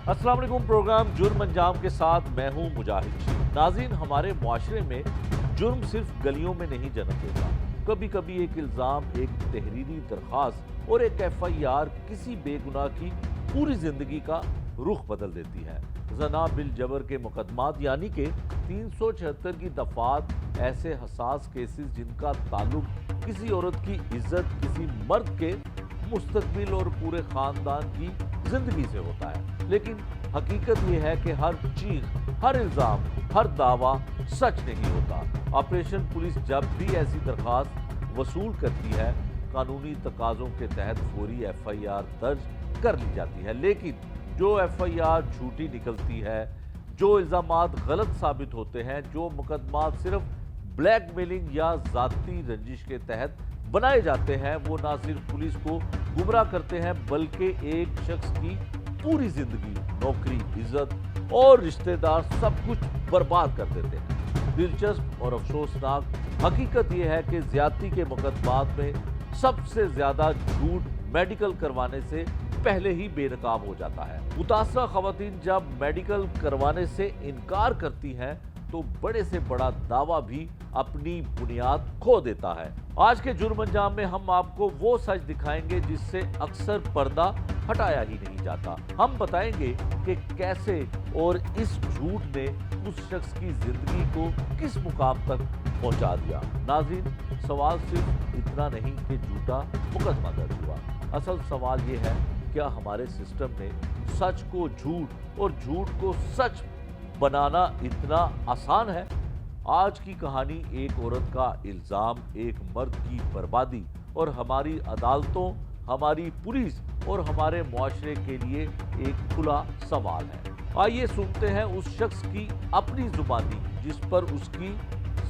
अस्सलाम वालेकुम। प्रोग्राम जुर्म अंजाम के साथ मैं हूं मुजाहिद। नाज़रीन, हमारे मुआशरे में जुर्म सिर्फ गलियों में नहीं जन्म देता। कभी कभी एक इल्ज़ाम, एक तहरीरी दरख्वास्त और एक FIR किसी बेगुनाह की पूरी जिंदगी का रुख बदल देती है। जना बिल जबर के मुकदमात यानी कि 376 की दफात ऐसे हसास केसेस जिनका ताल्लुक किसी औरत की इज्जत, किसी मर्द के मुस्तकबिल और पूरे खानदान की जिंदगी से होता है। लेकिन हकीकत यह है कि हर चीख, हर इल्जाम, हर दावा सच नहीं होता। ऑपरेशन पुलिस जब भी ऐसी दरखास्त वसूल करती है, कानूनी तकाजों के तहत फौरी FIR दर्ज कर ली जाती है। लेकिन जो FIR झूठी निकलती है, जो इल्जामात गलत साबित होते हैं, जो मुकदमात सिर्फ ब्लैकमेलिंग या जाती रंजिश के तहत बनाए जाते हैं, वो ना सिर्फ पुलिस को गुमराह करते हैं बल्कि एक शख्स की पूरी जिंदगी, नौकरी, इज्जत और रिश्तेदार सब कुछ बर्बाद कर देते हैं। दिलचस्प और अफसोसनाक हकीकत यह है कि ज्यादती के मुकदमात में सबसे ज्यादा झूठ मेडिकल करवाने से पहले ही बेनकाब हो जाता है। मुतासरा खवातीन जब मेडिकल करवाने से इनकार करती हैं तो बड़े से बड़ा दावा भी अपनी बुनियाद खो देता है। आज के जुर्म अंजाम में हम आपको वो सच दिखाएंगे जिससे अक्सर पर्दा हटाया ही नहीं जाता। हम बताएंगे कि कैसे और इस झूठ ने उस शख्स की जिंदगी को किस मुकाम तक पहुंचा दिया। नाज़रीन, सवाल सिर्फ इतना नहीं कि झूठा मुकदमा दर्ज हुआ। असल सवाल ये है, क्या हमारे सिस्टम ने सच को झूठ और झूठ को सच बनाना इतना आसान है? आज की कहानी एक औरत का इल्जाम, एक मर्द की बर्बादी और हमारी अदालतों, हमारी पुलिस और हमारे मुआशरे के लिए एक खुला सवाल है। आइए सुनते हैं उस शख्स की अपनी जुबानी जिस पर उसकी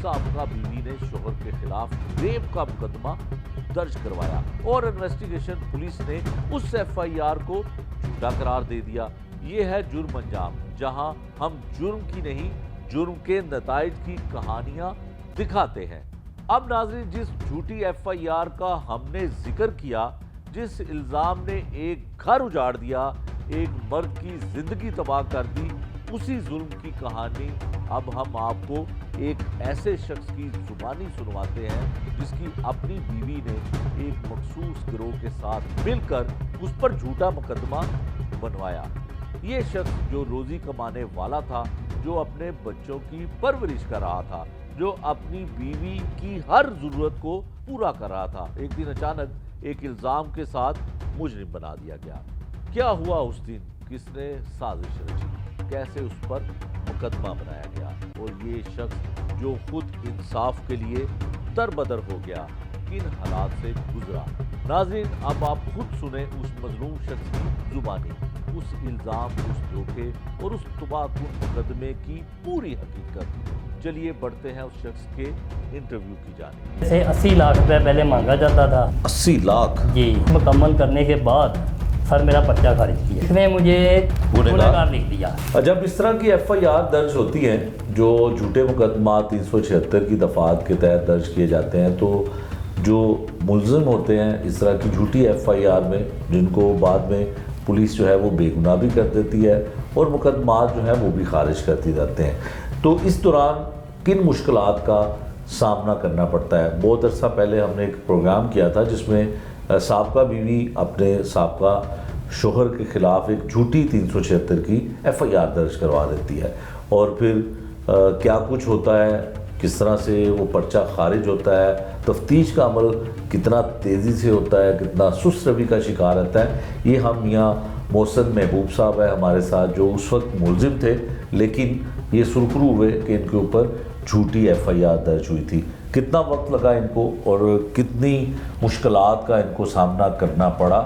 साबका बीवी ने शोहर के खिलाफ रेप का मुकदमा दर्ज करवाया और इन्वेस्टिगेशन पुलिस ने उस FIR को झूठा करार दे दिया। ये है जुर्म अंजाम, जहां हम जुर्म की नहीं, जुर्म के नताइज की कहानियां दिखाते हैं। अब नाज़रीन, जिस झूठी FIR का हमने जिक्र किया, जिस इल्जाम ने एक घर उजाड़ दिया, एक मर्द की जिंदगी तबाह कर दी, उसी जुल्म की कहानी अब हम आपको एक ऐसे शख्स की जुबानी सुनवाते हैं जिसकी अपनी बीवी ने एक मखसूस गिरोह के साथ मिलकर उस पर झूठा मुकदमा बनवाया। ये शख्स जो रोजी कमाने वाला था, जो अपने बच्चों की परवरिश कर रहा था, जो अपनी बीवी की हर जरूरत को पूरा कर रहा था, एक दिन अचानक एक इल्जाम के साथ मुजरिम बना दिया गया। क्या हुआ उस दिन? किसने साजिश रची? कैसे उस पर मुकदमा बनाया गया? और ये शख्स जो खुद इंसाफ के लिए दरबदर हो गया, किन हालात से गुजरा? नाज़रीन, अब आप खुद सुने उस मजलूम शख्स की जुबानी, उस इल्जाम, उस धोखे और उस तबाहकुन मुकदमे की पूरी हकीकत। चलिए बढ़ते हैं उस शख्स के इंटरव्यू की जानिब। जैसे 80 लाख रुपए पहले मांगा जाता था। 80 लाख जी, मुकम्मल करने के बाद सर मेरा पर्चा खारिज किया, इसने मुझे गुनहगार लिख दिया। जब इस तरह की FIR दर्ज होती है, जो झूठे मुकदमा 376 की दफात के तहत दर्ज किए जाते हैं, तो जो मुलजिम होते हैं इस तरह की झूठी FIR में, जिनको बाद में पुलिस जो है वो बेगुनाह भी कर देती है और मुकदमात जो है वो भी खारिज करती जाते हैं, तो इस दौरान किन मुश्किलात का सामना करना पड़ता है। बहुत अर्सा पहले हमने एक प्रोग्राम किया था जिसमें साबका बीवी अपने साबका शोहर के खिलाफ एक झूठी 376 की FIR दर्ज करवा देती है और फिर क्या कुछ होता है, किस तरह से वो पर्चा खारिज होता है, तफ्तीश का अमल कितना तेज़ी से होता है, कितना सुस्त रवि का शिकार रहता है। ये हम मियाँ मोहसिन महबूब साहब है हमारे साथ, जो उस वक्त मुलजिम थे, लेकिन ये सुरखरू हुए कि इनके ऊपर झूठी FIR दर्ज हुई थी। कितना वक्त लगा इनको और कितनी मुश्किलात का इनको सामना करना पड़ा,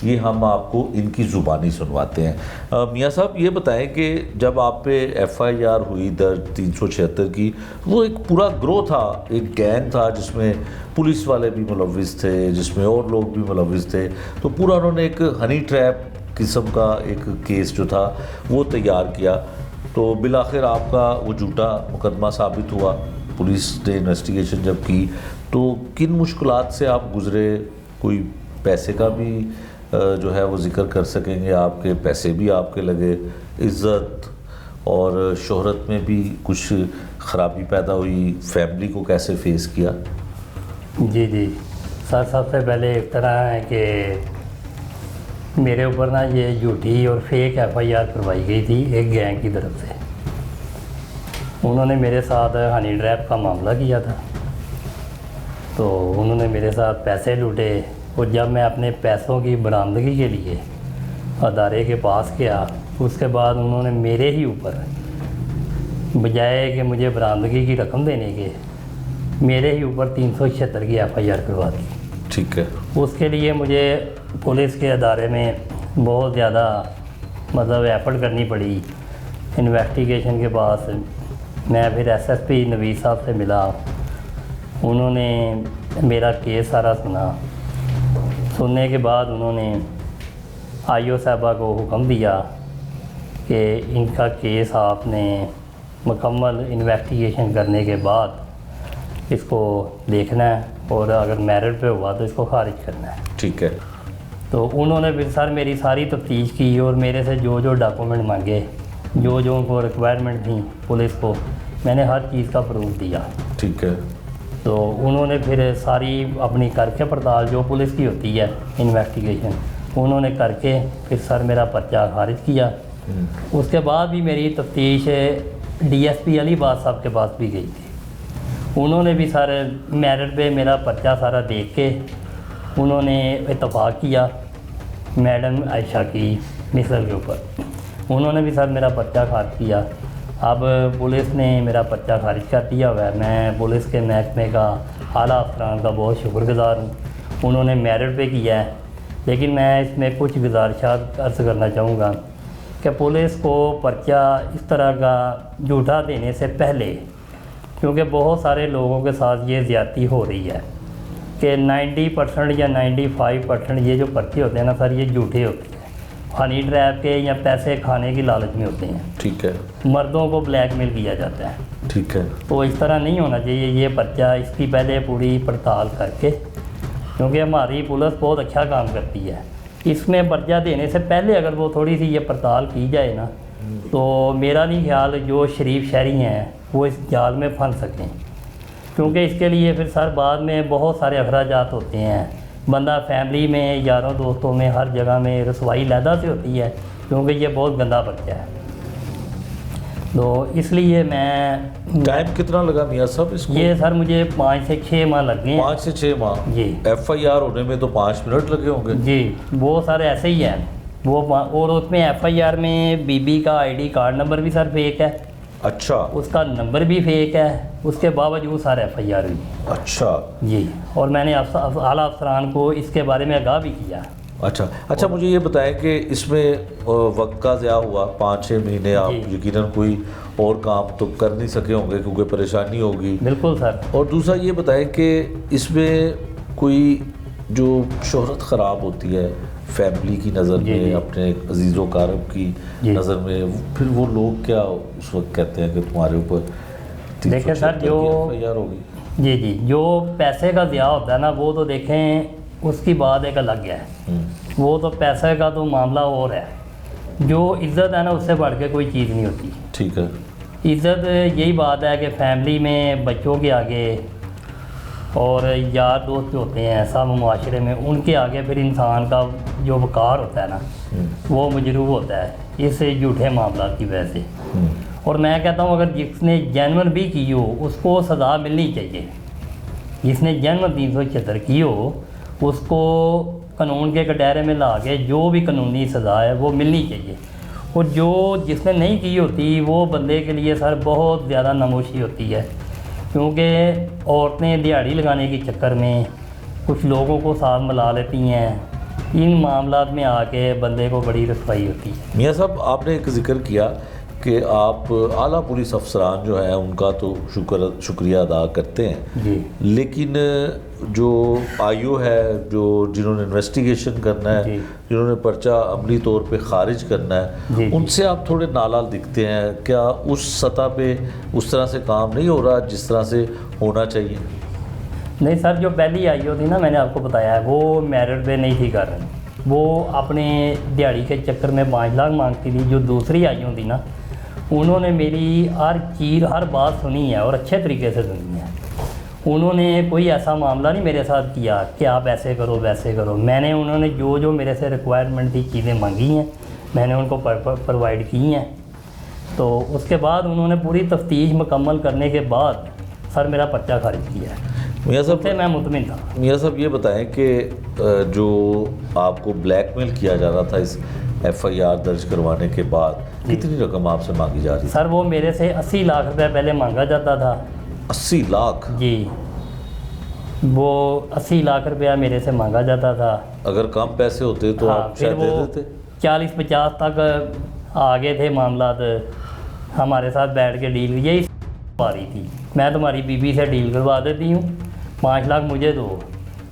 ये हम आपको इनकी ज़ुबानी सुनवाते हैं। मियाँ साहब, ये बताएं कि जब आप पे FIR हुई दर्ज 376 की, वो एक पूरा ग्रोह था, एक गैंग था जिसमें पुलिस वाले भी मुलव्विस थे, जिसमें और लोग भी मुलव्विस थे, तो पूरा उन्होंने एक हनी ट्रैप किस्म का एक केस जो था वो तैयार किया। तो बिलाखिर आपका वो झूठा मुकदमा साबित हुआ। पुलिस ने इन्वेस्टिगेशन जब की तो किन मुश्किलात से आप गुजरे? कोई पैसे का भी जो है वो जिक्र कर सकेंगे? आपके पैसे भी आपके लगे, इज़्ज़त और शोहरत में भी कुछ ख़राबी पैदा हुई, फैमिली को कैसे फेस किया? जी जी सर, सबसे पहले इस तरह है कि मेरे ऊपर ना ये झूठी और फेक FIR करवाई गई थी एक गैंग की तरफ से। उन्होंने मेरे साथ हनी ट्रैप का मामला किया था, तो उन्होंने मेरे साथ पैसे लूटे, और जब मैं अपने पैसों की बरामदगी के लिए अदारे के पास गया, उसके बाद उन्होंने मेरे ही ऊपर बजाय कि मुझे बरामदगी की रकम देने के, मेरे ही ऊपर 376 की FIR करवा दी। ठीक है। उसके लिए मुझे पुलिस के अदारे में बहुत ज़्यादा मतलब एफर्ट करनी पड़ी। इन्वेस्टिगेशन के पास मैं फिर SSP नवीद साहब से मिला, उन्होंने मेरा केस सारा सुना। सुनने के बाद उन्होंने IO साहबा को हुक्म दिया कि इनका केस आपने मुकम्मल इन्वेस्टिगेशन करने के बाद इसको देखना है, और अगर मेरिट पे हुआ तो इसको खारिज करना है। ठीक है। तो उन्होंने फिर सर मेरी सारी तफ्तीश की, और मेरे से जो जो डॉक्यूमेंट मांगे, जो जो उनको रिक्वायरमेंट थी पुलिस को, मैंने हर चीज़ का प्रूफ दिया। ठीक है। तो उन्होंने फिर सारी अपनी करके पड़ताल जो पुलिस की होती है इन्वेस्टिगेशन, उन्होंने करके फिर सर मेरा पर्चा खारिज किया। उसके बाद भी मेरी तफ्तीश DSP अलीबाद साहब के पास भी गई थी। उन्होंने भी सर मेरिट पे मेरा पर्चा सारा देख के उन्होंने इत्तफाक किया मैडम आयशा की मिसल के ऊपर। उन्होंने भी सर मेरा पर्चा खारिज किया। अब पुलिस ने मेरा पर्चा खारिज कर दिया हुआ है। मैं पुलिस के महकमे का, आला अफसरान का बहुत शुक्रगुज़ार हूँ। उन्होंने मेरिट पे किया है, लेकिन मैं इसमें कुछ गुजारिशात अर्ज़ करना चाहूँगा कि पुलिस को पर्चा इस तरह का झूठा देने से पहले, क्योंकि बहुत सारे लोगों के साथ ये ज़्यादती हो रही है कि 90% या 95% ये जो पर्चे होते हैं ना सर, ये झूठे होते हैं, हनी ट्रैप के या पैसे खाने की लालच में होते हैं। ठीक है। मर्दों को ब्लैकमेल किया जाता है। ठीक है। तो इस तरह नहीं होना चाहिए। ये पर्चा इसकी पहले पूरी पड़ताल करके, क्योंकि हमारी पुलिस बहुत अच्छा काम करती है, इसमें पर्चा देने से पहले अगर वो थोड़ी सी ये पड़ताल की जाए ना, तो मेरा नहीं ख्याल जो शरीफ शहरी हैं वो इस जाल में फंस सकें। क्योंकि इसके लिए फिर सर बाद में बहुत सारे अखराजात होते हैं। बंदा फैमिली में, यारों दोस्तों में, हर जगह में रसवाई लैदा से होती है, क्योंकि ये बहुत गंदा पर्चा है। तो इसलिए मैं टाइम कितना लगा मियाँ साहब इसको? ये सर मुझे 5 से 6 माह लग गए हैं। 5 से 6 माह? जी। FIR होने में तो 5 मिनट लगे होंगे? जी, वो सर ऐसे ही है वो। और उसमें FIR में बीबी का ID कार्ड नंबर भी सर फेक है। अच्छा। उसका नंबर भी फेक है, उसके बावजूद सर FIR हुई। अच्छा जी, और मैंने आला अफसरान को इसके बारे में आगाह भी किया। अच्छा, मुझे ये बताएं कि इसमें वक्त का ज़्या हुआ 5-6 महीने, आप यकीनन कोई और काम तो कर नहीं सके होंगे क्योंकि परेशानी होगी। बिल्कुल सर। और दूसरा ये बताएं कि इसमें कोई जो शोहरत ख़राब होती है फैमिली की नज़र में, अपने अजीज़ व कारब की नज़र में, फिर वो लोग क्या उस वक्त कहते हैं कि तुम्हारे ऊपर देखें सर, जो FIR होगी? जी, जो पैसे का ज़्या होता है ना, वो तो देखें उसकी बात एक अलग है। वो तो पैसे का तो मामला और है। जो इज़्ज़त है ना, उससे बढ़ के कोई चीज़ नहीं होती। ठीक है। इज़्ज़त यही बात है कि फैमिली में, बच्चों के आगे, और यार दोस्त जो होते हैं सब मुआशरे में, उनके आगे फिर इंसान का जो वक़ार होता है ना, वो मजरूह होता है इस झूठे मामला की वजह से। और मैं कहता हूँ अगर जिसने जेन्युइन भी की हो उसको सज़ा मिलनी चाहिए। जिसने जेन्युइन 376 की हो उसको कानून के कटहरे में ला के जो भी कानूनी सज़ा है वो मिलनी चाहिए। और जो जिसने नहीं की होती वो बंदे के लिए सर बहुत ज़्यादा नमोशी होती है, क्योंकि औरतें दिहाड़ी लगाने के चक्कर में कुछ लोगों को साथ मिला लेती हैं। इन मामलात में आके बंदे को बड़ी रसवाई होती है। मियाँ साहब, आपने एक जिक्र किया कि आप आला पुलिस अफसरान जो है उनका तो शुक्रिया अदा करते हैं जी, लेकिन जो IO है, जो जिन्होंने इन्वेस्टिगेशन करना है, जिन्होंने पर्चा अमली तौर पे खारिज करना है, उनसे आप थोड़े नालाल दिखते हैं। क्या उस सतह पे उस तरह से काम नहीं हो रहा जिस तरह से होना चाहिए? नहीं सर, जो पहली IO थी ना, मैंने आपको बताया, वो मेरिट पे नहीं थी कर रही। वो अपने दिहाड़ी के चक्कर में 5 लाख मांगती थी। जो दूसरी आई होती ना, उन्होंने मेरी हर चीज़ हर बात सुनी है और अच्छे तरीके से सुनी है। उन्होंने कोई ऐसा मामला नहीं मेरे साथ किया कि आप ऐसे करो वैसे करो। मैंने उन्होंने जो जो मेरे से रिक्वायरमेंट थी चीज़ें मांगी हैं, मैंने उनको प्रोवाइड की हैं। तो उसके बाद उन्होंने पूरी तफ्तीश मुकम्मल करने के बाद सर मेरा पर्चा खारिज किया है। मियाँ साहब, उससे मैं मुतमिन था। मियाँ साहब ये बताएं कि जो आपको ब्लैकमेल किया जा रहा था इस FIR दर्ज करवाने के बाद, कितनी रकम आपसे मांगी जा रही थी? सर वो मेरे से 80 लाख रुपए पहले मांगा जाता था। 80 लाख? जी, वो 80 लाख रुपया मेरे से मांगा जाता था। अगर कम पैसे होते तो हाँ, आप फिर शायद दे वो देते। 40-50 तक आ गए थे मामला। हमारे साथ बैठ के डील यही आ रही थी, मैं तुम्हारी बीबी से डील करवा देती हूँ, 5 लाख मुझे दो।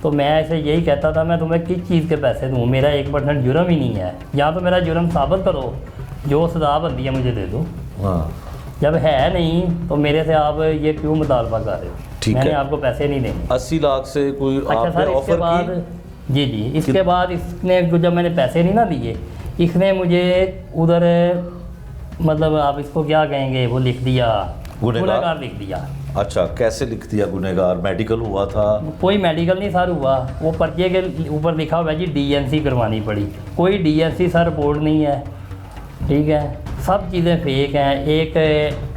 तो मैं ऐसे यही कहता था, मैं तुम्हें किस चीज़ के पैसे दूँ, मेरा 1% जुर्म ही नहीं है। या तो मेरा जुर्म साबित करो, जो सजा बनती है मुझे दे दो। हाँ, जब है नहीं तो मेरे से आप ये क्यों मुतालबा कर रहे हो? ठीक मैंने है। आपको पैसे नहीं देंगे। 80 लाख से कोई अच्छा आपने सर, इसके ऑफर बाद की? जी, इसके बाद इसने जब मैंने पैसे नहीं ना दिए, इसने मुझे उधर मतलब आप इसको क्या कहेंगे, वो लिख दिया गुनहगार लिख दिया। अच्छा, कैसे लिख दिया गुनहगार? मेडिकल हुआ था? कोई मेडिकल नहीं सर हुआ, वो पर्चे के ऊपर लिखा हुआ है जी DNC करवानी पड़ी। कोई DNC सर रिपोर्ट नहीं है, ठीक है, सब चीज़ें फेक हैं। एक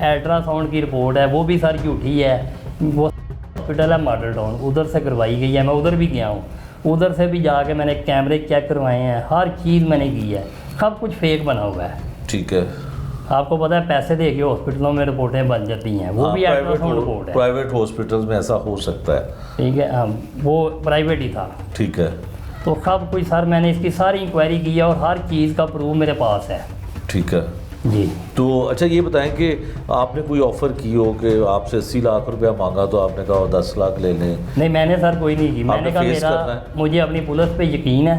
अल्ट्रासाउंड की रिपोर्ट है, वो भी सर झूठी है। वो हॉस्पिटल है मॉडल टाउन, उधर से करवाई गई है, मैं उधर भी गया हूँ, उधर से भी जाके मैंने कैमरे चेक करवाए हैं, हर चीज़ मैंने की है, सब कुछ फेक बना हुआ है। ठीक है। आपको पता है पैसे दे के हॉस्पिटलों में रिपोर्टें बन जाती हैं, वो भी अल्ट्रासाउंड रिपोर्ट है। प्राइवेट हॉस्पिटल में ऐसा हो सकता है, ठीक है, वो प्राइवेट ही था। ठीक है, तो सब कुछ सर मैंने इसकी सारी इंक्वायरी की है और हर चीज़ का प्रूफ मेरे पास है। ठीक है जी। तो अच्छा ये बताएं कि आपने कोई ऑफ़र की हो कि आपसे 80 लाख रुपया मांगा तो आपने कहा 10 लाख ले लें? नहीं, मैंने सर कोई नहीं की। मैंने आपने कहा फेस करना मेरा है। मुझे अपनी पुलिस पे यकीन है,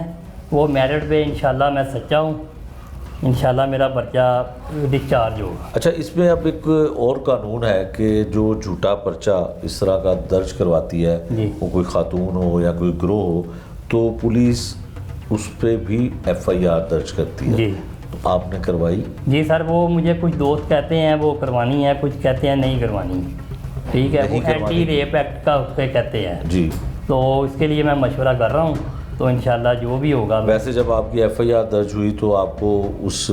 वो मेरिट पे इंशाल्लाह मैं सच्चा हूँ, इंशाल्लाह मेरा पर्चा डिस्चार्ज होगा। अच्छा, इसमें अब एक और कानून है कि जो झूठा पर्चा इस तरह का दर्ज करवाती है, जी। वो कोई खातून हो या कोई गिरोह हो, तो पुलिस उस पर भी FIR दर्ज करती है। जी तो आपने करवाई? जी सर, वो मुझे कुछ दोस्त कहते हैं वो करवानी है, कुछ कहते हैं नहीं करवानी। ठीक है, नहीं वो करवानी। एंटी रेप एक्ट का उसके कहते हैं। जी। तो इसके लिए मैं मशवरा कर रहा हूँ, तो इंशाल्लाह जो भी होगा। वैसे जब आपकी FIR दर्ज हुई तो आपको उस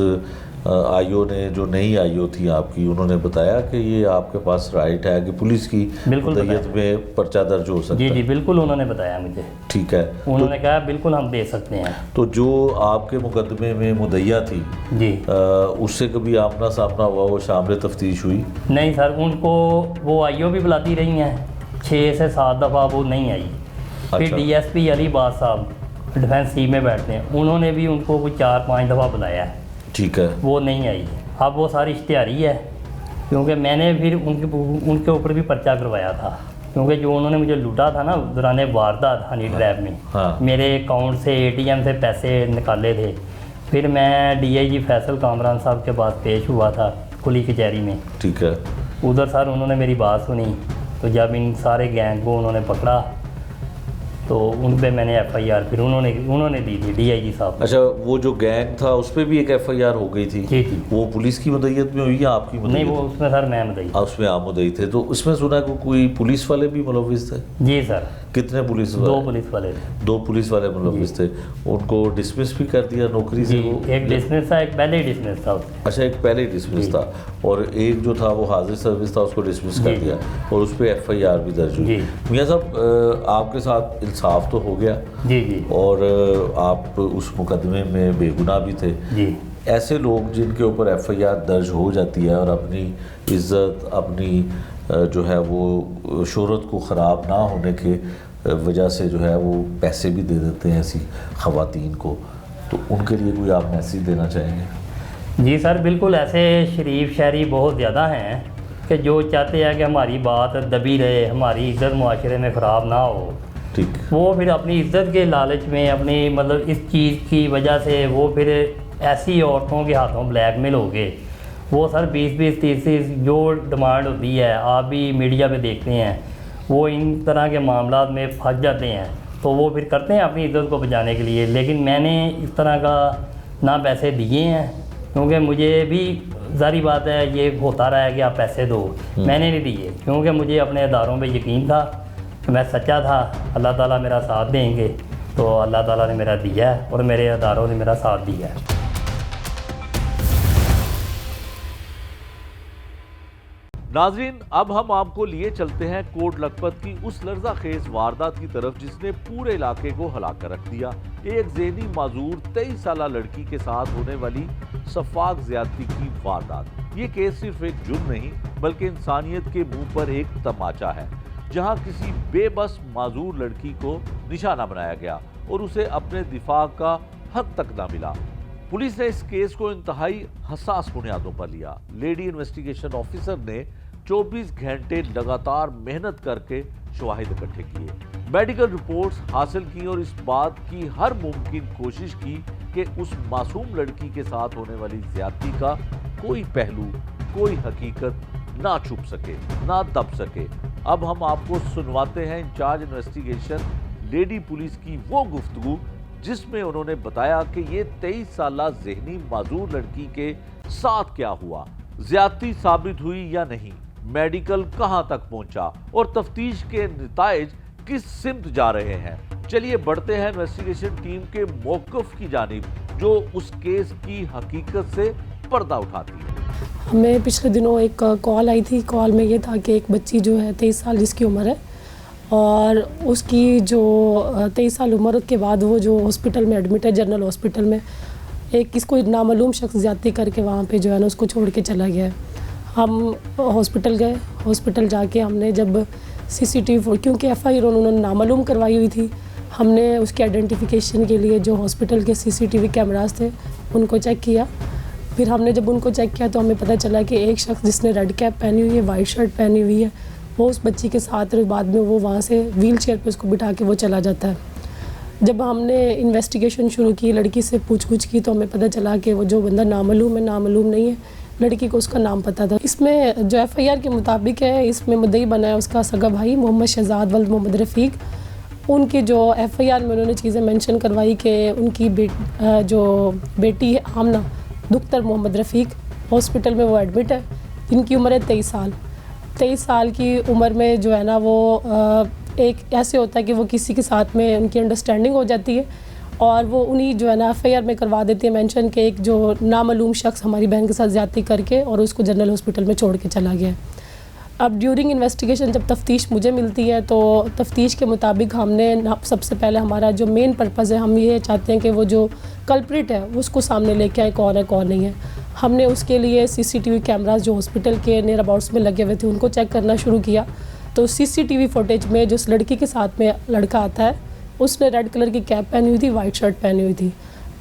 IO ने, जो नई IO थी आपकी, उन्होंने बताया कि ये आपके पास राइट है कि पुलिस की बिल्कुल मुद्दत में पर्चा दर्ज हो सकता जी है? जी बिल्कुल, उन्होंने बताया मुझे। ठीक है। उन्होंने कहा बिल्कुल हम दे सकते हैं। तो जो आपके मुकदमे में मुद्दइया थी, जी उससे कभी आमना सामना हुआ, वो शामिल तफ्तीश हुई? नहीं सर, उनको वो IO भी बुलाती रही हैं, 6 से 7 दफ़ा वो नहीं आई। फिर अच्छा। DSP अली बाद साहब डिफेंस सी में बैठते हैं, उन्होंने भी उनको कुछ 4-5 दफ़ा बुलाया है, ठीक है। वो नहीं आई। अब वो सारी इश्तिहारी है, क्योंकि मैंने फिर उनके ऊपर भी पर्चा करवाया था, क्योंकि जो उन्होंने मुझे लूटा था ना दौरान वारदात हनी ट्रैप में। हाँ। मेरे अकाउंट से ATM से पैसे निकाले थे। फिर मैं DIG फैसल कामरान साहब के पास पेश हुआ था खुली कचहरी में। ठीक है। उधर सर उन्होंने मेरी बात सुनी, तो जब इन सारे गैंग को उन्होंने पकड़ा तो उन पे मैंने FIR फिर उन्होंने दी थी DIG साहब। अच्छा, वो जो गैंग था उस पर भी एक FIR हो गई थी? जी जी। वो पुलिस की मुद्दत में हुई या आपकी नहीं, मुद्दत? वो उसमें सर मैं बताई। उसमें आप मुद्दई थे, तो उसमें सुना कि कोई पुलिस वाले भी मुलविस थे? जी सर, कितने पुलिस 2 वाले? पुलिस वाले थे। 2 पुलिस वाले मुलविस थे। उनको डिसमिस भी कर दिया नौकरी से? जी, वो एक डिसमिस था, एक पहले ही डिसमिस था उससे। अच्छा, एक पहले ही डिसमिस था और एक जो था वो हाजिर सर्विस था, उसको डिसमिस कर जी। दिया और उस पर FIR भी दर्ज हुई। जी। मियाँ साहब, आपके साथ इंसाफ तो हो गया जी जी और आप उस मुकदमे में बेगुनाह भी थे। जी। ऐसे लोग जिनके ऊपर FIR दर्ज हो जाती है और अपनी इज़्ज़त, अपनी जो है वो शोहरत को ख़राब ना होने के वजह से जो है वो पैसे भी दे देते हैं ऐसी ख़वातीन को, तो उनके लिए कोई आप मैसेज देना चाहेंगे? जी सर, बिल्कुल ऐसे शरीफ शहरी बहुत ज़्यादा हैं कि जो चाहते हैं कि हमारी बात दबी रहे, हमारी इज़्ज़त मुआशरे में ख़राब ना हो। ठीक। वो फिर अपनी इज़्ज़त के लालच में, अपनी मतलब इस चीज़ की वजह से वो फिर ऐसी औरतों के हाथों ब्लैकमेल हो गए। वो सर 20-20, 30-30 जो डिमांड होती है, आप भी मीडिया पे देखते हैं, वो इन तरह के मामलात में फंस जाते हैं। तो वो फिर करते हैं अपनी इज्जत को बचाने के लिए। लेकिन मैंने इस तरह का ना पैसे दिए हैं, क्योंकि मुझे भी ज़ाहिर बात है ये होता रहा है कि आप पैसे दो, मैंने नहीं दिए, क्योंकि मुझे अपने इदारों पे यकीन था कि मैं सच्चा था, अल्लाह ताला मेरा साथ देंगे। तो अल्लाह ताला ने मेरा दिया है और मेरे इदारों ने मेरा साथ दिया है। नाज़रीन, अब हम आपको लिए चलते हैं कोट लखपत की उस लर्ज़ाखेज़ वारदात की तरफ जिसने पूरे इलाके को हिला कर रख दिया। एक ज़हनी माजूर 23 साला लड़की के साथ होने वाली शफाक ज़्यादती की वारदात। ये केस सिर्फ एक जुर्म नहीं बल्कि इंसानियत के मुंह पर एक तमाचा है, जहां किसी बेबस माजूर लड़की को निशाना बनाया गया और उसे अपने दिफा का हक तक ना मिला। पुलिस ने इस केस को इंतहाई हसास बुनियादों पर लिया। लेडी इन्वेस्टिगेशन ऑफिसर ने 24 घंटे लगातार मेहनत करके शवाहिद इकट्ठे किए, मेडिकल रिपोर्ट्स हासिल की और इस बात की हर मुमकिन कोशिश की कि उस मासूम लड़की के साथ होने वाली ज्यादती का कोई पहलू, कोई हकीकत ना छुप सके, ना दब सके। अब हम आपको सुनवाते हैं इंचार्ज इन्वेस्टिगेशन लेडी पुलिस की वो गुफ्तगू जिसमें उन्होंने बताया कि ये 23 साला ज़हनी माजूर लड़की के साथ क्या हुआ, ज्यादती साबित हुई या नहीं, मेडिकल कहां तक पहुंचा और तफ्तीश के नताइज किस सिमत जा रहे हैं। चलिए बढ़ते हैं इन्वेस्टिगेशन टीम के मौक़िफ़ की जानिब जो उस केस की हकीकत से पर्दा उठाती है। हमें पिछले दिनों एक कॉल आई थी। कॉल में ये था कि एक बच्ची जो है 23 साल जिसकी उम्र है और उसकी जो 23 साल उम्र के बाद वो जो हॉस्पिटल में एडमिट है, जनरल हॉस्पिटल में, एक किसको नामालूम शख्स ज़्यादती करके वहाँ पे जो है ना उसको छोड़ के चला गया है। हम हॉस्पिटल गए, हॉस्पिटल जाके हमने जब CCTV, क्योंकि FIR उन्होंने नामालूम करवाई हुई थी, हमने उसके आइडेंटिफिकेशन के लिए जो हॉस्पिटल के CCTV कैमरास थे उनको चेक किया। फिर हमने जब उनको चेक किया तो हमें पता चला कि एक शख्स जिसने रेड कैप पहनी हुई है, वाइट शर्ट पहनी हुई है, वो उस बच्ची के साथ बाद में वो वहाँ से व्हील चेयर पर उसको बिठा के वो चला जाता है। जब हमने इन्वेस्टिगेशन शुरू की, लड़की से पूछ-गुछ की, तो हमें पता चला कि वो जो बंदा नामालूम नहीं है, लड़की को उसका नाम पता था। इसमें जो FIR के मुताबिक है, इसमें मुद्दई बना है उसका सगा भाई मोहम्मद शहजाद वल्द मोहम्मद रफ़ीक। उनकी जो FIR में उन्होंने चीज़ें मेंशन करवाई कि उनकी जो बेटी है आमना दुख्तर मोहम्मद रफ़ीक, हॉस्पिटल में वो एडमिट है, जिनकी उम्र है 23 साल। 23 साल की उम्र में जो है ना वो एक ऐसे होता है कि वो किसी के साथ में उनकी अंडरस्टैंडिंग हो जाती है और वो उन्हीं जो है ना FIR में करवा देती है मेंशन कि एक जो नामालूम शख्स हमारी बहन के साथ ज़्यादती करके और उसको जनरल हॉस्पिटल में छोड़ के चला गया। अब ड्यूरिंग इन्वेस्टिगेशन जब तफ्तीश मुझे मिलती है तो तफ्तीश के मुताबिक हमने सबसे पहले हमारा जो मेन पर्पज़ है, हम ये चाहते हैं कि वो जो कल्प्रिट है उसको सामने लेके आए, कौन है कौन नहीं है। हमने उसके लिए CCTV कैमरास जो हॉस्पिटल के नियर अबाउट्स में लगे हुए थे उनको चेक करना शुरू किया। तो CCTV फुटेज में जिस लड़की के साथ में लड़का आता है उसने रेड कलर की कैप पहनी हुई थी, वाइट शर्ट पहनी हुई थी।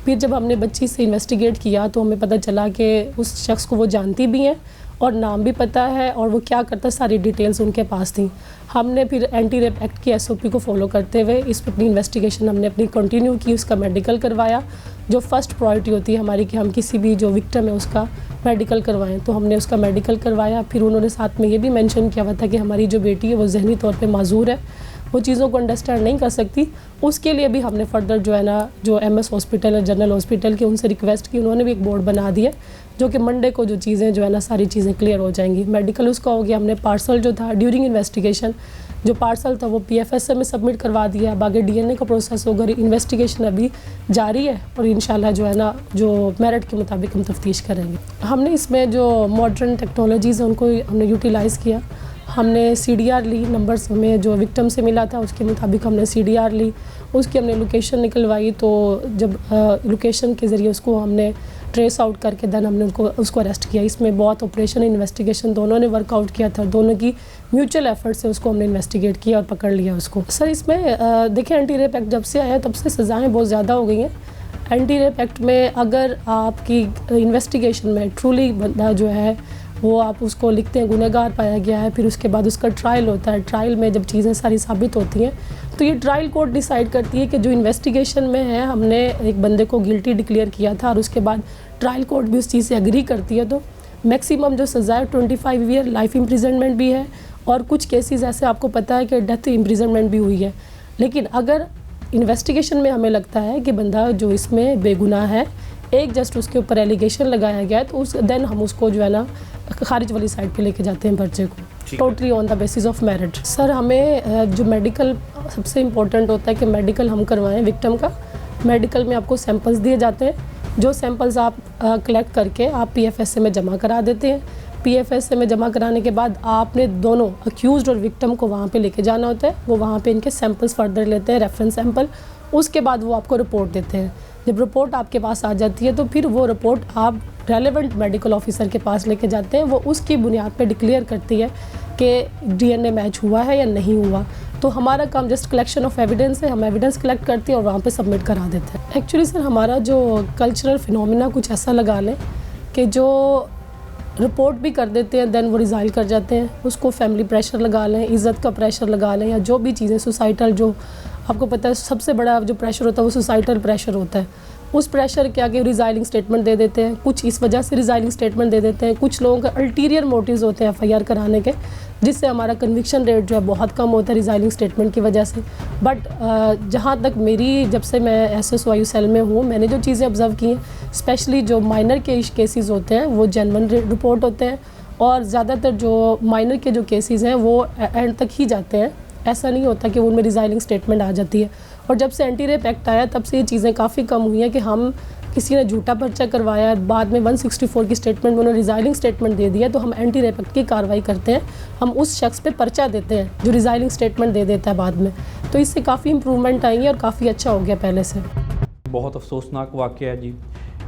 फिर जब हमने बच्ची से इन्वेस्टिगेट किया तो हमें पता चला कि उस शख्स को वो जानती भी हैं और नाम भी पता है और वो क्या करता है, सारी डिटेल्स उनके पास थी। हमने फिर एंटी रेप एक्ट की SOP को फॉलो करते हुए इस पर अपनी इन्वेस्टिगेशन हमने अपनी कंटिन्यू की, उसका मेडिकल करवाया। जो फर्स्ट प्रायोरिटी होती है हमारी कि हम किसी भी जो विक्टिम है उसका मेडिकल करवाएं, तो हमने उसका मेडिकल करवाया। फिर उन्होंने साथ में ये भी मेंशन किया हुआ था कि हमारी जो बेटी है वो जहनी तौर पे माजूर है, वो चीज़ों को अंडरस्टैंड नहीं कर सकती। उसके लिए भी हमने फर्दर जो है ना जो MS हॉस्पिटल है, जनरल हॉस्पिटल की, उनसे रिक्वेस्ट की, उन्होंने भी एक बोर्ड बना दिया जो कि मंडे को जो चीज़ें जो है ना सारी चीज़ें क्लियर हो जाएंगी। मेडिकल उसका हो गया। हमने पार्सल जो था ड्यूरिंग इन्वेस्टिगेशन जो पार्सल था वो PFSA में सबमिट करवा दिया। अब आगे DNA का प्रोसेस होगा, इन्वेस्टिगेशन अभी जारी है और इंशाल्लाह जो है ना जो मेरिट के मुताबिक हम तफ्तीश करेंगे। हमने इसमें जो मॉडर्न टेक्नोलॉजीज़ हैं उनको हमने यूटिलाइज़ किया। हमने CDR ली, नंबर्स हमें जो विक्टिम से मिला था उसके मुताबिक हमने CDR ली, उसकी हमने लोकेशन निकलवाई। तो जब लोकेशन के ज़रिए उसको हमने ट्रेस आउट करके देन हमने उसको अरेस्ट किया। इसमें बहुत ऑपरेशन इन्वेस्टिगेशन दोनों ने वर्कआउट किया था, दोनों की म्यूचुअल एफर्ट से उसको हमने इन्वेस्टिगेट किया और पकड़ लिया उसको। सर इसमें देखिए एंटी रेप एक्ट जब से आया तब से सज़ाएँ बहुत ज़्यादा हो गई हैं। एंटी रेप एक्ट में अगर आपकी इन्वेस्टिगेशन में ट्रूली बंदा जो है वो आप उसको लिखते हैं गुनहगार पाया गया है, फिर उसके बाद उसका ट्रायल होता है। ट्रायल में जब चीज़ें सारी साबित होती हैं तो ये ट्रायल कोर्ट डिसाइड करती है कि जो इन्वेस्टिगेशन में है हमने एक बंदे को गिल्टी डिक्लेयर किया था और उसके बाद ट्रायल कोर्ट भी उस चीज़ से एग्री करती है तो मैक्सिमम जो सज़ा है 25 ईयर लाइफ इम्प्रिजनमेंट भी है और कुछ केसेस ऐसे आपको पता है कि डेथ इम्प्रिजनमेंट भी हुई है। लेकिन अगर इन्वेस्टिगेशन में हमें लगता है कि बंदा जो इसमें बेगुनाह है, एक जस्ट उसके ऊपर एलिगेशन लगाया गया है, तो उस देन हम उसको जो है ना खारिज वाली साइड पे लेके जाते हैं पर्चे को, totally on the basis of merit. Sir हमें जो मेडिकल सबसे इम्पोर्टेंट होता है कि मेडिकल हम करवाएं विक्टिम का। मेडिकल में आपको सैंपल्स दिए जाते हैं, जो सैंपल्स आप कलेक्ट करके आप PFSA में जमा करा देते हैं। PFSA में जमा कराने के बाद आपने दोनों अक्यूज़्ड और विक्टिम को वहाँ पे लेके जाना होता है। वो वहाँ पे इनके सैंपल्स फर्दर लेते हैं, रेफरेंस सैंपल। उसके बाद वो आपको रिपोर्ट देते हैं। जब रिपोर्ट आपके पास आ जाती है तो फिर वो रिपोर्ट आप रेलेवेंट मेडिकल ऑफिसर के पास लेके जाते हैं। वो उसकी बुनियाद पे डिक्लेयर करती है कि DNA मैच हुआ है या नहीं हुआ। तो हमारा काम जस्ट कलेक्शन ऑफ एविडेंस है, हम एविडेंस कलेक्ट करते हैं और वहाँ पे सबमिट करा देते हैं। एक्चुअली सर हमारा जो कल्चरल फिनोमिना कुछ ऐसा लगा लें कि जो रिपोर्ट भी कर देते हैं देन वो रिज़ाइल कर जाते हैं, उसको फैमिली प्रेशर लगा लें, इज़्ज़त का प्रेशर लगा लें, या जो भी चीज़ें सोसाइटल, जो आपको पता है सबसे बड़ा जो प्रेशर होता है वो सोसाइटल प्रेशर होता है। उस प्रेशर के आगे रिज़ाइलिंग स्टेटमेंट दे देते हैं। कुछ इस वजह से रिज़ाइलिंग स्टेटमेंट दे देते हैं, कुछ लोगों का अल्टीरियर मोटिव्स होते हैं FIR कराने के, जिससे हमारा कन्विक्शन रेट जो है बहुत कम होता है रिज़ाइलिंग स्टेटमेंट की वजह से। बट जहाँ तक मेरी, जब से मैं SSOIU सेल में हूँ, मैंने जो चीज़ें ऑब्ज़र्व की हैं, स्पेशली जो माइनर केसेस होते हैं वो जेन्युइन रिपोर्ट होते हैं, और ज़्यादातर जो माइनर के जो केसेस हैं वो एंड तक ही जाते हैं। ऐसा नहीं होता कि उनमें रिज़ाइलिंग स्टेटमेंट आ जाती है। और जब से एंटी रेप एक्ट आया तब से ये चीज़ें काफ़ी कम हुई हैं कि हम किसी ने झूठा पर्चा करवाया, बाद में 164 की स्टेटमेंट में उन्होंने रिज़ाइलिंग स्टेटमेंट दे दिया, तो हम एंटी रेप एक्ट की कार्रवाई करते हैं। हम उस शख्स पे पर्चा देते हैं जो रिज़ाइलिंग स्टेटमेंट दे देता है बाद में। तो इससे काफ़ी इंप्रूवमेंट आई है और काफ़ी अच्छा हो गया पहले से। बहुत अफसोसनाक वाक़या है जी।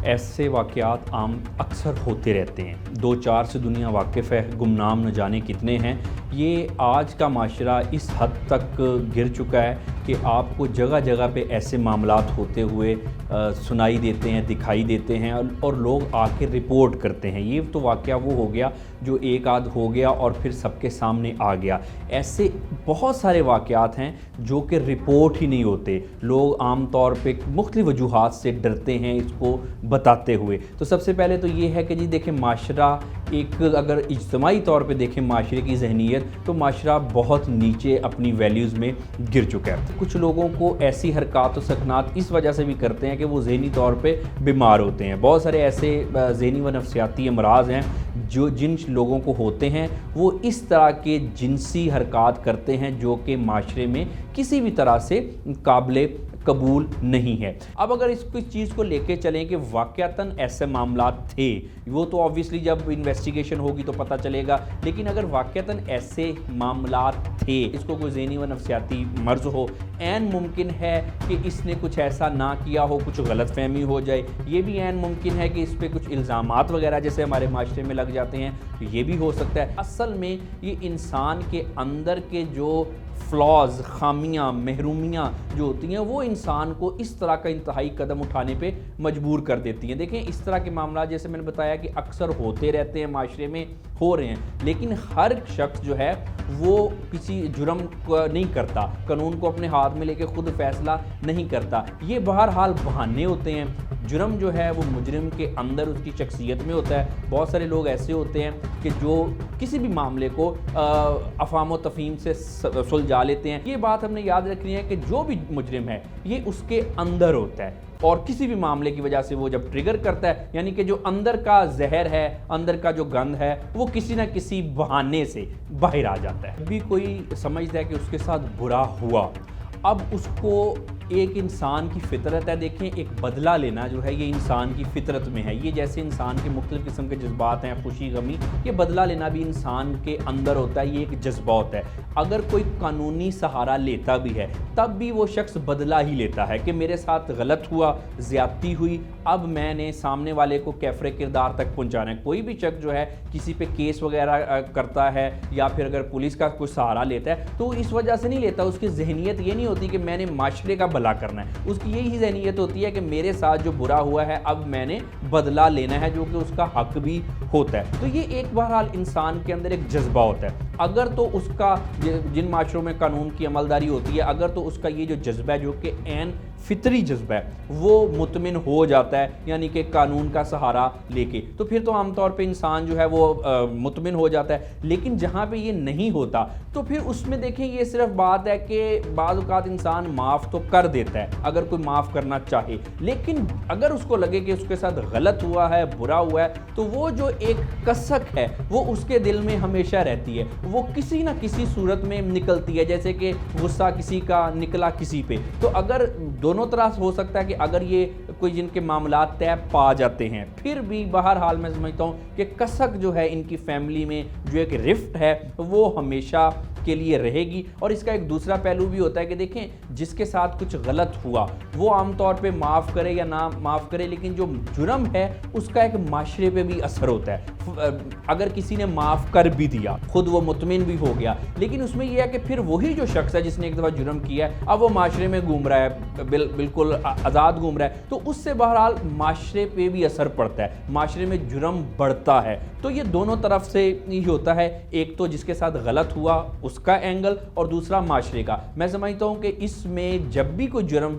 ऐसे वाक़यात आम अक्सर होते रहते हैं। 2-4 से दुनिया वाकिफ़ है, गुमनाम न जाने कितने हैं। ये आज का माशरा इस हद तक गिर चुका है कि आपको जगह जगह पे ऐसे मामलात होते हुए सुनाई देते हैं, दिखाई देते हैं, और लोग आके रिपोर्ट करते हैं। ये तो वाक़या वो हो गया जो एक आध हो गया और फिर सबके सामने आ गया। ऐसे बहुत सारे वाक़यात हैं जो कि रिपोर्ट ही नहीं होते। लोग आम तौर पे मुख्तलिफ़ वजूहात से डरते हैं इसको बताते हुए। तो सबसे पहले तो ये है कि जी देखें, माशरा एक, अगर इज्तिमाई तौर पे देखें माशरे की ज़हनीत, तो माशरा बहुत नीचे अपनी वैल्यूज़ में गिर चुका है। कुछ लोगों को ऐसी हरकत व सकनात इस वजह से भी करते हैं कि वो ज़हनी तौर पे बीमार होते हैं। बहुत सारे ऐसे ज़हनी व नफ्सियाती अमराज हैं जो जिन लोगों को होते हैं, वो इस तरह के जिनसी हरकत करते हैं जो कि माशरे में किसी भी तरह से काबिल कबूल नहीं है। अब अगर इस चीज़ को लेके चलें कि वाक़यातन ऐसे मामला थे, वो तो ऑब्वियसली जब इन्वेस्टिगेशन होगी तो पता चलेगा, लेकिन अगर वाक़यातन ऐसे मामला थे, इसको कोई ज़हनी व नफ्सियाती मर्ज़ हो, ऐन मुमकिन है कि इसने कुछ ऐसा ना किया हो, कुछ गलतफहमी हो जाए। ये भी ऐन मुमकिन है कि इस पर कुछ इल्ज़ामात वगैरह जैसे हमारे माशरे में लग जाते हैं, ये भी हो सकता है। असल में ये इंसान के अंदर के जो फ्लॉज, खामियां, महरूमियां जो होती हैं, वो इंसान को इस तरह का इंतहाई कदम उठाने पे मजबूर कर देती हैं। देखें, इस तरह के मामला जैसे मैंने बताया कि अक्सर होते रहते हैं, माशरे में हो रहे हैं, लेकिन हर शख्स जो है वो किसी जुर्म को नहीं करता, कानून को अपने हाथ में लेके खुद फैसला नहीं करता। ये बहरहाल बहाने होते हैं। जुर्म जो है वो मुजरिम के अंदर उसकी शख्सियत में होता है। बहुत सारे लोग ऐसे होते हैं कि जो किसी भी मामले को अफाम व तफहीम से सुलझा लेते हैं। ये बात हमने याद रखनी है कि जो भी मुजरिम है ये उसके अंदर होता है, और किसी भी मामले की वजह से वो जब ट्रिगर करता है, यानी कि जो अंदर का जहर है, अंदर का जो गंद है, वो किसी ना किसी बहाने से बाहर आ जाता है। भी कोई समझता है कि उसके साथ बुरा हुआ, अब उसको एक इंसान की फितरत है। देखें, एक बदला लेना जो है ये इंसान की फितरत में है। ये जैसे इंसान के मुख्तलिफ़ किस्म के जज्बात हैं, खुशी गमी, ये बदला लेना भी इंसान के अंदर होता है। ये एक जज्बा होता है। अगर कोई कानूनी सहारा लेता भी है तब भी वो शख्स बदला ही लेता है कि मेरे साथ गलत हुआ, ज़्यादती हुई, अब मैंने सामने वाले को कैफरे किरदार तक पहुँचाना है। कोई भी शख्स जो है किसी पे केस वगैरह करता है या फिर अगर पुलिस का कोई सहारा लेता है तो इस वजह से नहीं लेता। उसकी जहनीत ये नहीं होती कि मैंने माशरे का भला करना है। उसकी यही जहनीत होती है कि मेरे साथ जो बुरा हुआ है अब मैंने बदला लेना है, जो कि उसका हक भी होता है। तो ये एक बहरहाल इंसान के अंदर एक जज्बा होता है। अगर तो उसका, जिन माशरों में कानून की अमलदारी होती है, अगर तो उसका ये जो जज्बा है जो कि ऐन फितरी जज्बा है वो मुतमिन हो जाता है, यानी कि कानून का सहारा लेके, तो फिर तो आमतौर पे इंसान जो है वो मुतमिन हो जाता है। लेकिन जहाँ पे ये नहीं होता तो फिर उसमें देखें ये सिर्फ बात है कि बाज़ औक़ात इंसान माफ़ तो कर देता है अगर कोई माफ़ करना चाहे, लेकिन अगर उसको लगे कि उसके साथ गलत हुआ है, बुरा हुआ है, तो वो जो एक कसक है वो उसके दिल में हमेशा रहती है, वो किसी ना किसी सूरत में निकलती है, जैसे कि गुस्सा किसी का निकला किसी पे। तो अगर दोनों तरह से हो सकता है कि अगर ये कोई जिनके मामला तय पा जाते हैं, फिर भी बहरहाल मैं समझता हूँ कि कसक जो है इनकी फैमिली में जो एक रिफ्ट है वो हमेशा के लिए रहेगी। और इसका एक दूसरा पहलू भी होता है कि देखें जिसके साथ कुछ गलत हुआ वो आमतौर पे माफ़ करे या ना माफ़ करे, लेकिन जो जुर्म है उसका एक माशरे पे भी असर होता है। अगर किसी ने माफ़ कर भी दिया, खुद वो मुतमिन भी हो गया, लेकिन उसमें यह है कि फिर वही जो शख्स है जिसने एक दफ़ा जुर्म किया है अब वो माशरे में घूम रहा है, बिल्कुल आज़ाद घूम रहा है, तो उससे बहरहाल माशरे पे भी असर पड़ता है, माशरे में जुर्म बढ़ता है। तो ये दोनों तरफ से ही होता है, एक तो जिसके साथ गलत हुआ उसका एंगल और दूसरा माशरे का। मैं समझता हूँ कि इसमें जब भी कोई जुर्म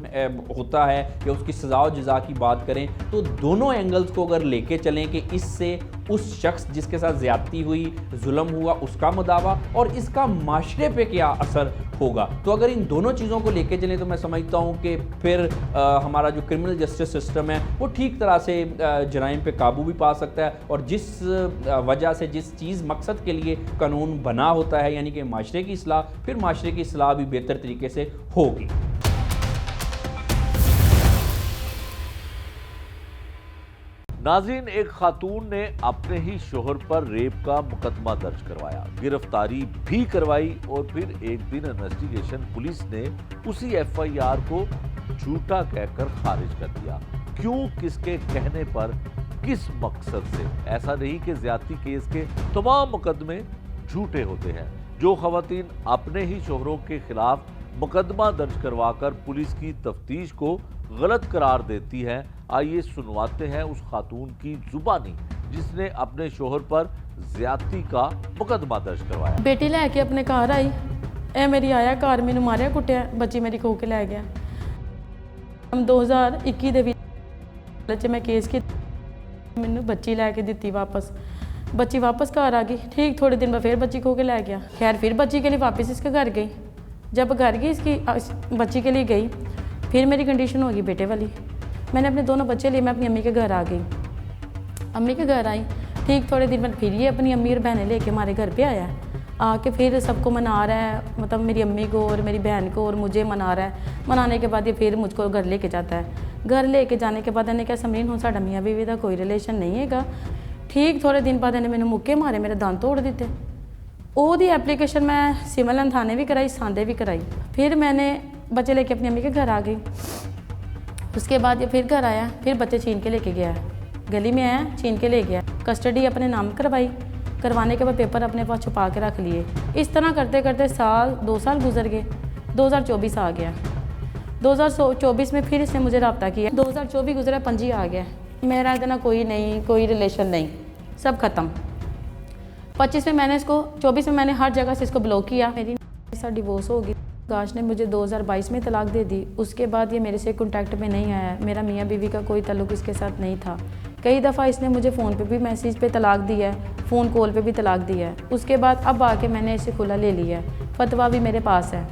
होता है या उसकी सज़ा और जज़ा की बात करें तो दोनों एंगल्स को अगर लेके चलें कि इससे उस शख्स जिसके साथ ज़्यादती हुई, जुल्म हुआ, उसका मुदावा और इसका माशरे पे क्या असर होगा, तो अगर इन दोनों चीज़ों को लेके चलें तो मैं समझता हूँ कि फिर हमारा जो क्रिमिनल जस्टिस सिस्टम है वो ठीक तरह से जराइम पे काबू भी पा सकता है। और जिस वजह से जिस चीज़ मकसद के लिए कानून बना होता है यानी कि माशरे की इस्लाह, फिर माशरे की इस्लाह भी बेहतर तरीके से होगी। नाज़रीन, एक खातून ने अपने ही शोहर पर रेप का मुकदमा दर्ज करवाया, गिरफ्तारी भी करवाई और फिर एक दिन इन्वेस्टिगेशन पुलिस ने उसी एफआईआर को झूठा कहकर खारिज कर दिया। क्यों, किसके कहने पर, किस मकसद से? ऐसा नहीं कि ज्यादती केस के तमाम मुकदमे झूठे होते हैं। जो खवातीन अपने ही शोहरों के खिलाफ मुकदमा दर्ज करवाकर पुलिस की तफ्तीश को गलत करार देती है, आइए सुनवाते हैं उस खातून की जुबानी जिसने अपने शोहर पर ज्यादती का मुकदमा दर्ज करवाया। बेटी लैके अपने घर आई, ए मेरी आया घर मैनू मारिया कुटिया, बच्ची मेरी खो के लै गया। 2021 ਦੇ ਵਿੱਚ मैं केस की मैनू बच्ची लैके दी वापस, बच्ची वापस घर आ गई। ठीक थोड़े दिन में फिर बच्ची खो के लै गया। खैर फिर बच्ची के लिए वापस इसके घर गई। जब घर गई इसकी बच्ची के लिए गई, फिर मेरी कंडीशन हो गई बेटे वाली। मैंने अपने दोनों बच्चे लिए मैं अपनी अम्मी के घर आ गई। अम्मी के घर आई, ठीक थोड़े दिन बाद फिर ये अपनी अम्मी और बहनें लेके हमारे घर पे आया है। आके फिर सबको मना रहा है, मतलब मेरी अम्मी को और मेरी बहन को और मुझे मना रहा है। मनाने के बाद ये फिर मुझको घर लेके जाता है। घर लेके जाने के बाद इन्हें क्या समरीन हूँ साडा मियाँ बीवी का कोई रिलेशन नहीं हैगा। ठीक थोड़े दिन बाद इन्हें मैंने मुक्के मारे, मेरे दंद तोड़ दिते। ओदी एप्लीकेशन मैं सिविल थाने भी कराई, सांदे भी कराई। फिर मैंने बच्चे लेके अपनी अम्मी के घर आ गई। उसके बाद ये फिर घर आया, फिर बच्चे छीन के लेके गया, गली में आया छीन के ले गया। कस्टडी अपने नाम करवाई, करवाने के बाद पेपर अपने पास छुपा के रख लिए। इस तरह करते करते 2 साल गुजर गए। 2024 आ गया। 2024 में फिर इसने मुझे रब्ता किया। 2024 गुजरा, 25 आ गया। मेरा इतना कोई नहीं, कोई रिलेशन नहीं, सब ख़त्म। 25 में मैंने इसको, 24 में मैंने हर जगह से इसको ब्लॉक किया। मेरी साथ डिवोर्स होगी। काश ने मुझे 2022 में तलाक दे दी। उसके बाद ये मेरे से कॉन्टैक्ट में नहीं आया। मेरा मियाँ बीवी का कोई ताल्लुक़ इसके साथ नहीं था। कई दफ़ा इसने मुझे फ़ोन पे भी मैसेज पे तलाक दिया है, फ़ोन कॉल पे भी तलाक दिया है। उसके बाद अब आके मैंने इसे खुला ले लिया है। फतवा भी मेरे पास है।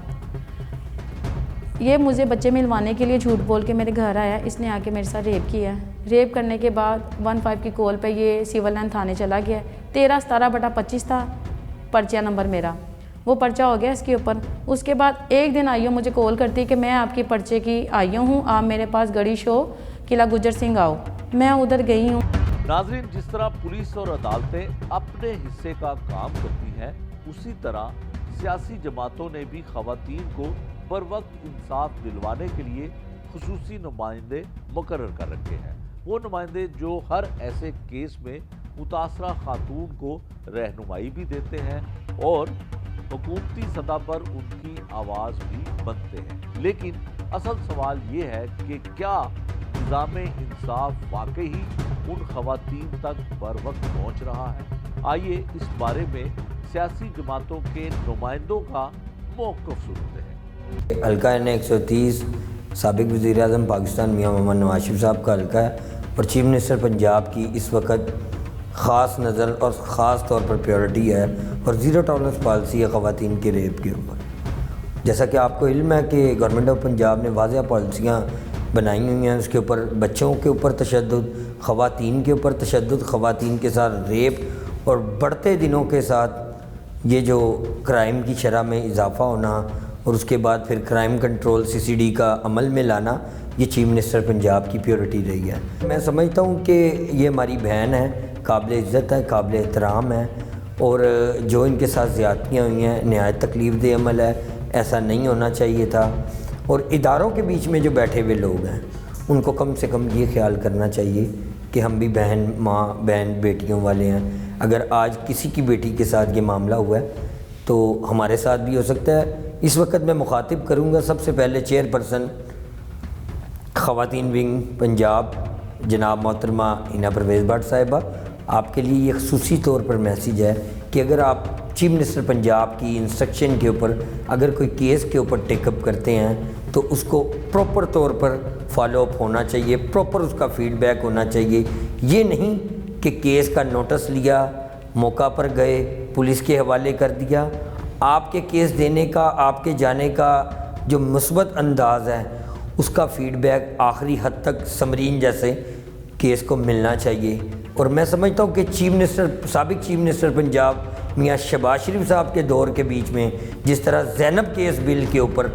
ये मुझे बच्चे मिलवाने के लिए झूठ बोल के मेरे घर आया। इसने आके मेरे साथ रेप किया। रेप करने के बाद 15 की कॉल पे ये सिविल लाइन थाने चला गया। 13/17/25 था पर्चा नंबर मेरा, वो पर्चा हो गया इसके ऊपर। उसके बाद एक दिन आईओ मुझे कॉल करती कि मैं आपकी पर्चे की आईओ हूँ, आप मेरे पास गढ़ी शो किला गुजर सिंह आओ। मैं उधर गई हूँ। नाज़रीन, जिस तरह पुलिस और अदालतें अपने हिस्से का काम करती हैं, उसी तरह सियासी जमातों ने भी खवातीन को बर वक्त इंसाफ दिलवाने के लिए खुसूसी नुमाइंदे मुकर्रर कर रखे हैं। वो नुमाइंदे जो हर ऐसे केस में मुतासरा खातून को रहनुमाई भी देते हैं और हुकूमती सतह पर उनकी आवाज़ भी बनते हैं। लेकिन असल सवाल ये है कि क्या निज़ाम इंसाफ वाकई ही उन खवातीन तक बर वक्त पहुँच रहा है? आइए इस बारे में सियासी जमातों के नुमाइंदों का मौक़िफ़ सुनते हैं। हल्का N 130 साबिक वज़ीर-ए-आज़म पाकिस्तान मियां मोहम्मद नवाज शरीफ साहब का हल्का है और चीफ मिनिस्टर पंजाब की इस वक्त ख़ास नज़र और ख़ास तौर पर प्रायोरिटी है और ज़ीरो टॉलरेंस पॉलिसी है ख़वातीन के रेप के ऊपर। जैसा कि आपको इल्म है कि गवर्नमेंट ऑफ पंजाब ने वाज़ेह पॉलिसियाँ बनाई हुई हैं, उसके ऊपर बच्चों के ऊपर तशद्दुद, ख़वातीन के ऊपर तशद्दुद, ख़वातीन के साथ रेप और बढ़ते दिनों के साथ ये जो क्राइम की शरह में इजाफ़ा होना और उसके बाद फिर क्राइम कंट्रोल CCD का अमल में लाना, ये चीफ मिनिस्टर पंजाब की प्रायोरिटी रही है। मैं समझता हूँ कि ये हमारी बहन है, काबिल इज़्ज़त है, काबिल एहतराम है और जो इनके साथ ज़्यादतियाँ हुई हैं नहायत तकलीफ़देह अमल है, ऐसा नहीं होना चाहिए था। और इदारों के बीच में जो बैठे हुए लोग हैं उनको कम से कम ये ख्याल करना चाहिए कि हम भी बहन, माँ, बहन, बेटियों वाले हैं। अगर आज किसी की बेटी के साथ ये मामला हुआ है तो हमारे साथ भी हो सकता है। इस वक्त मैं मुखातिब करूँगा सबसे पहले चेयरपर्सन ख़वातीन विंग पंजाब जनाब मोहतरमा हिना परवेज़ भट्ट साहिबा, आपके लिए ये ख़ुसूसी तौर पर मैसेज है कि अगर आप चीफ मिनिस्टर पंजाब की इंस्ट्रक्शन के ऊपर अगर कोई केस के ऊपर टेकअप करते हैं तो उसको प्रॉपर तौर पर फॉलोअप होना चाहिए, प्रॉपर उसका फ़ीडबैक होना चाहिए। ये नहीं कि केस का नोटिस लिया, मौका पर गए, पुलिस के हवाले कर दिया। आपके केस देने का, आपके जाने का जो मुस्बत अंदाज़ है उसका फ़ीडबैक आखिरी हद तक समरीन जैसे केस को मिलना चाहिए। और मैं समझता हूँ कि साबिक चीफ मिनिस्टर पंजाब मियाँ शहबाज शरीफ साहब के दौर के बीच में जिस तरह ज़ैनब केस बिल के ऊपर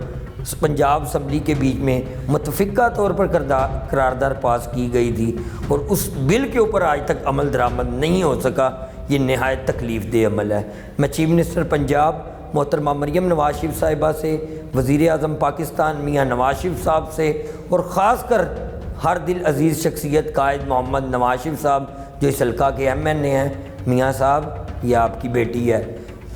पंजाब असम्बली के बीच में मुतफ़िक़ा तौर पर करारदाद पास की गई थी और उस बिल के ऊपर आज तक अमल दरामद नहीं हो सका, ये नहायत तकलीफ़देह अमल है। मैं चीफ मिनिस्टर पंजाब मोहतरमा मरियम नवाज शरीफ साहिबा से, वज़ीर-ए-आज़म पाकिस्तान मियाँ नवाज शरीफ साहब से और ख़ास कर हर दिल अज़ीज़ शख्सियत कायद मोहम्मद नवाज शरीफ साहब जो इस हल्का के MNA हैं, मियाँ साहब ये आपकी बेटी है,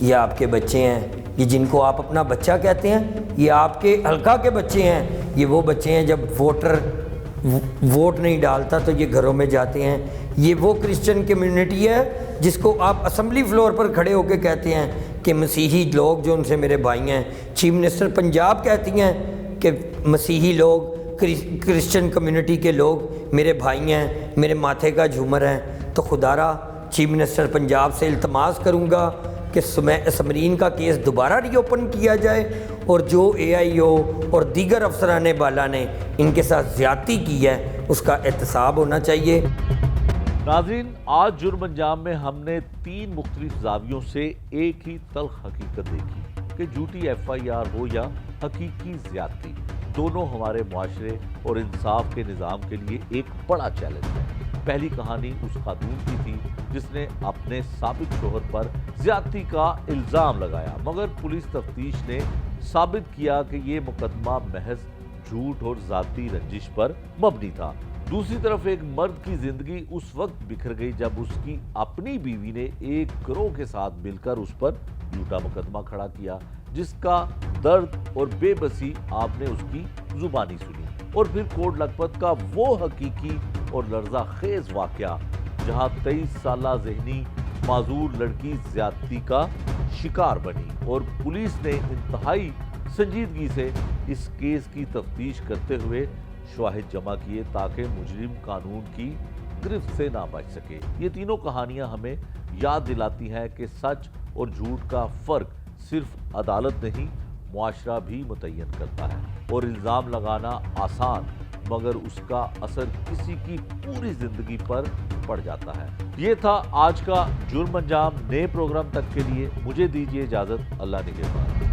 ये आपके बच्चे हैं, ये जिनको आप अपना बच्चा कहते हैं ये आपके हल्का के बच्चे हैं। ये वो बच्चे हैं जब वोट नहीं डालता तो ये घरों में जाते हैं। ये वो क्रिश्चियन कम्युनिटी है जिसको आप असम्बली फ्लोर पर खड़े होकर कहते हैं कि मसीही लोग जो उनसे मेरे भाई हैं। चीफ मिनिस्टर पंजाब कहती हैं कि मसीही लोग, क्रिश्चियन कम्युनिटी के लोग मेरे भाई हैं, मेरे माथे का झूमर हैं। तो खुदारा चीफ मिनिस्टर पंजाब से इल्तमास करूँगा कि समरीन का केस दोबारा रीओपन किया जाए और जो AIO और दीगर अफसरान बाला ने इनके साथ ज़्यादती की है उसका एहतसाब होना चाहिए। नाज़रीन, आज जुर्म अंजाम में हमने 3 मुख्तलिफ ज़ावियों से एक ही तल्ख हकीकत देखी कि झूठी FIR हो या हकीकी ज़्यादती, दोनों हमारे मुआशरे और इंसाफ के निज़ाम के लिए एक बड़ा चैलेंज है। पहली कहानी उस खातून की थी जिसने अपने साबिक शोहर पर ज़्यादती का इल्ज़ाम लगाया, मगर पुलिस तफ्तीश ने साबित किया कि ये मुकदमा महज झूठ और ज़ाती रंजिश पर मबनी था। दूसरी तरफ एक मर्द की जिंदगी उस वक्त बिखर गई जब उसकी अपनी बीवी ने एक गिरोह के साथ मिलकर उस पर झूठा मुकदमा खड़ा किया, जिसका दर्द और बेबसी आपने उसकी जुबानी सुनी। और फिर कोट लखपत का वो हकीकी और लर्जा खेज वाकया जहां 23 साला ज़हनी माजूर लड़की ज्यादती का शिकार बनी और पुलिस ने इंतहाई संजीदगी से इस केस की तफ्तीश करते हुए शवाहिद जमा किए ताकि मुजरिम कानून की गिरफ्त से ना बच सके। ये तीनों कहानियां हमें याद दिलाती हैं कि सच और झूठ का फ़र्क सिर्फ अदालत नहीं, मुआशरा भी मुतय्यन करता है। और इल्ज़ाम लगाना आसान, मगर उसका असर किसी की पूरी ज़िंदगी पर पड़ जाता है। ये था आज का जुर्म अंजाम। नए प्रोग्राम तक के लिए मुझे दीजिए इजाज़त। अल्लाह निगहबान।